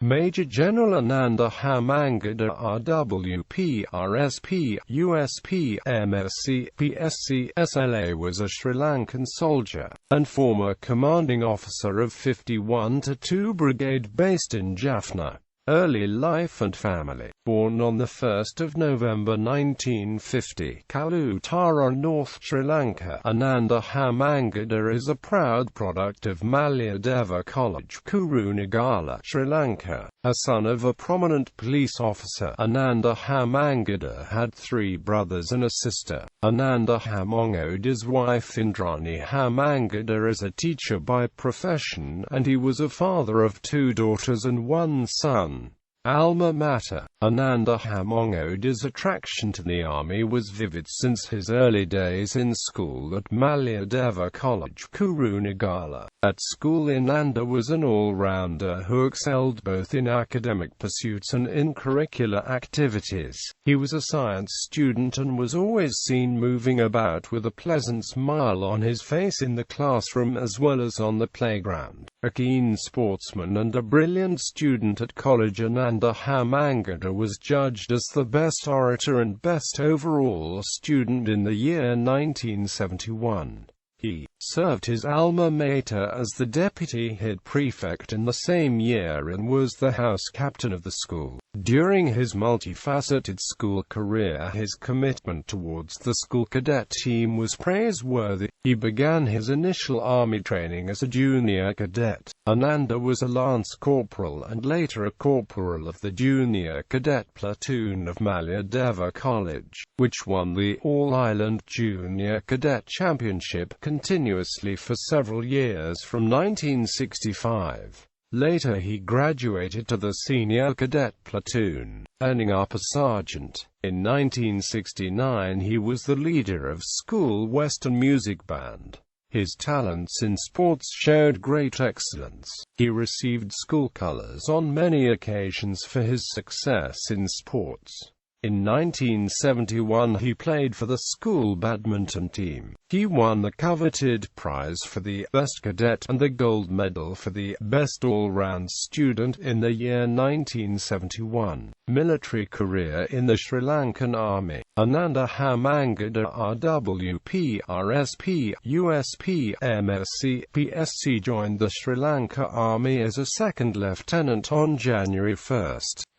Major General Ananda Hamangoda RWP, RSP, USP, MSc, PSc, SLA was a Sri Lankan soldier and former commanding officer of 51-2 Brigade based in Jaffna. Early life and family. Born on 1 November 1950, Kalutara, North Sri Lanka, Ananda Hamangoda is a proud product of Malayadeva College, Kurunegala, Sri Lanka. A son of a prominent police officer, Ananda Hamangoda had 3 brothers and a sister. Ananda Hamangoda's wife Indrani Hamangoda is a teacher by profession, and he was a father of 2 daughters and 1 son. Alma mater. Ananda Hamangoda's attraction to the army was vivid since his early days in school at Malayadeva College, Kurunegala. At school, Ananda was an all-rounder who excelled both in academic pursuits and in curricular activities. He was a science student and was always seen moving about with a pleasant smile on his face in the classroom as well as on the playground. A keen sportsman and a brilliant student at college, Ananda Hamangoda was judged as the best orator and best overall student in the year 1971. He served his alma mater as the deputy head prefect in the same year and was the house captain of the school. During his multifaceted school career, his commitment towards the school cadet team was praiseworthy. He began his initial army training as a junior cadet. Ananda was a lance corporal and later a corporal of the junior cadet platoon of Malayadeva College, which won the All-Ireland Junior Cadet Championship continuously for several years from 1965. Later he graduated to the senior cadet platoon, earning up a sergeant. In 1969 he was the leader of school Western music band. His talents in sports showed great excellence. He received school colors on many occasions for his success in sports. In 1971 he played for the school badminton team. He won the coveted prize for the best cadet and the gold medal for the best all-round student in the year 1971. Military career in the Sri Lankan Army. Ananda Hamangoda RWP, RSP, USP, MSc, PSc joined the Sri Lanka Army as a second lieutenant on January 1,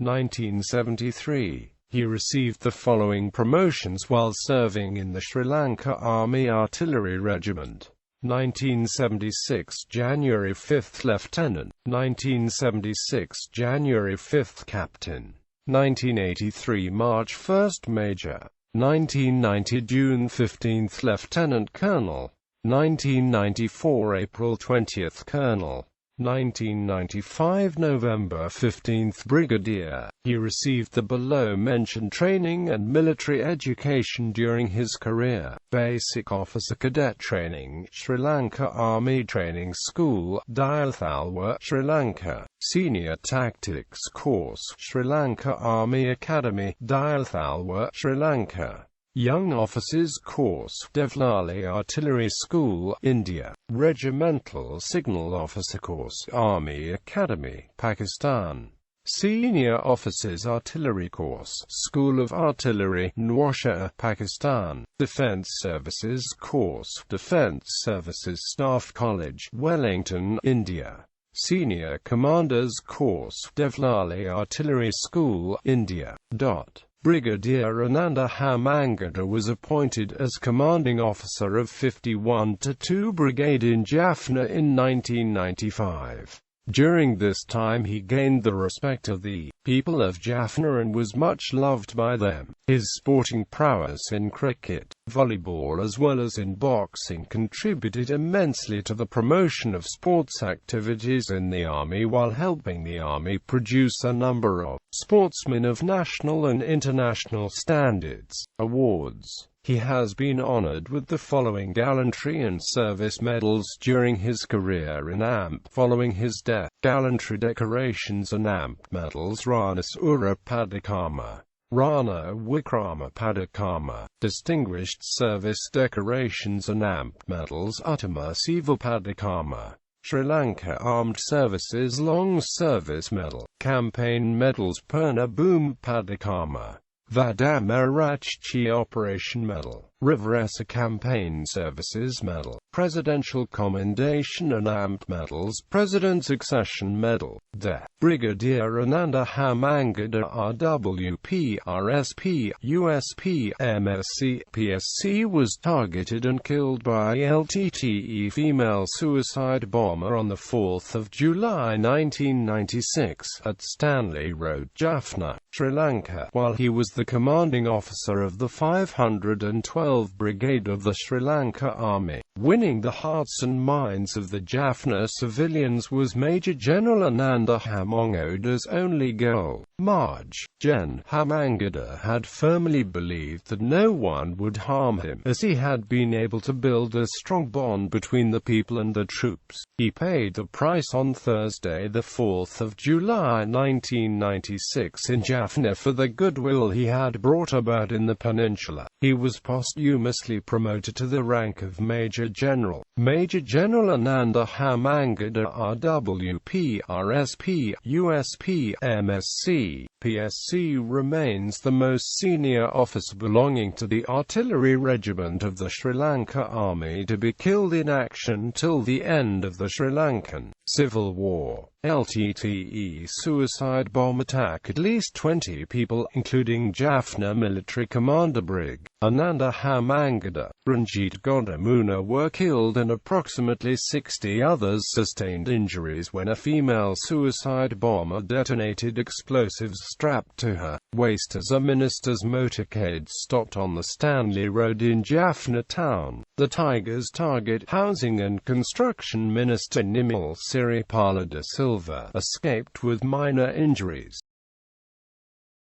1973. He received the following promotions while serving in the Sri Lanka Army Artillery Regiment. 1976 January 5th Lieutenant, 1976 January 5th Captain, 1983 March 1st Major, 1990 June 15th Lieutenant Colonel, 1994 April 20th Colonel, 1995 November 15th Brigadier. He received the below-mentioned training and military education during his career. Basic Officer Cadet Training, Sri Lanka Army Training School, Diathalwa, Sri Lanka. Senior Tactics Course, Sri Lanka Army Academy, Diathalwa, Sri Lanka. Young Officers Course, Devlali Artillery School, India. Regimental Signal Officer Course, Army Academy, Pakistan. Senior Officers Artillery Course, School of Artillery, Nawashahar, Pakistan. Defence Services Course, Defence Services Staff College, Wellington, India. Senior Commanders Course, Devlali Artillery School, India. Brigadier Ananda Hamangoda was appointed as commanding officer of 51-2 Brigade in Jaffna in 1995. During this time he gained the respect of the people of Jaffna and was much loved by them. His sporting prowess in cricket, volleyball as well as in boxing contributed immensely to the promotion of sports activities in the Army while helping the Army produce a number of sportsmen of national and international standards. Awards. He has been honored with the following gallantry and service medals during his career in AMP. Following his death, gallantry decorations and AMP medals: Rana Sura Padakama, Rana Wikrama Padakama. Distinguished Service Decorations and AMP medals: Uttama Siva Padakama. Sri Lanka Armed Services Long Service Medal, Campaign Medals Purna Bhum Padakama, Vadamarachi Operation Medal, Riveresa Campaign Services Medal, Presidential Commendation and AMP Medals, President Succession Medal, De. Brigadier Ananda Hamangoda RWP, RSP, USP, MSc, PSC was targeted and killed by LTTE female suicide bomber on 4 July 1996, at Stanley Road, Jaffna, Sri Lanka, while he was the commanding officer of the 512 Brigade of the Sri Lanka Army. Winning the hearts and minds of the Jaffna civilians was Major General Ananda Hamangoda's only goal. Gen. Hamangoda had firmly believed that no one would harm him, as he had been able to build a strong bond between the people and the troops. He paid the price on Thursday, 4 July 1996 in Jaffna for the goodwill he had brought about in the peninsula. He was posthumously promoted to the rank of Major General. Major General Ananda Hamangoda RWP, RSP, USP, MSc, PSC remains the most senior officer belonging to the Artillery Regiment of the Sri Lanka Army to be killed in action till the end of the Sri Lankan Civil War. LTTE suicide bomb attack. At least 20 people, including Jaffna military commander Brig. Ananda Hamangoda, Ranjit Godamuna, were killed and approximately 60 others sustained injuries when a female suicide bomber detonated explosives strapped to her waist as a minister's motorcade stopped on the Stanley Road in Jaffna town. The Tigers target Housing and Construction Minister Nimal Siripala de Silva escaped with minor injuries.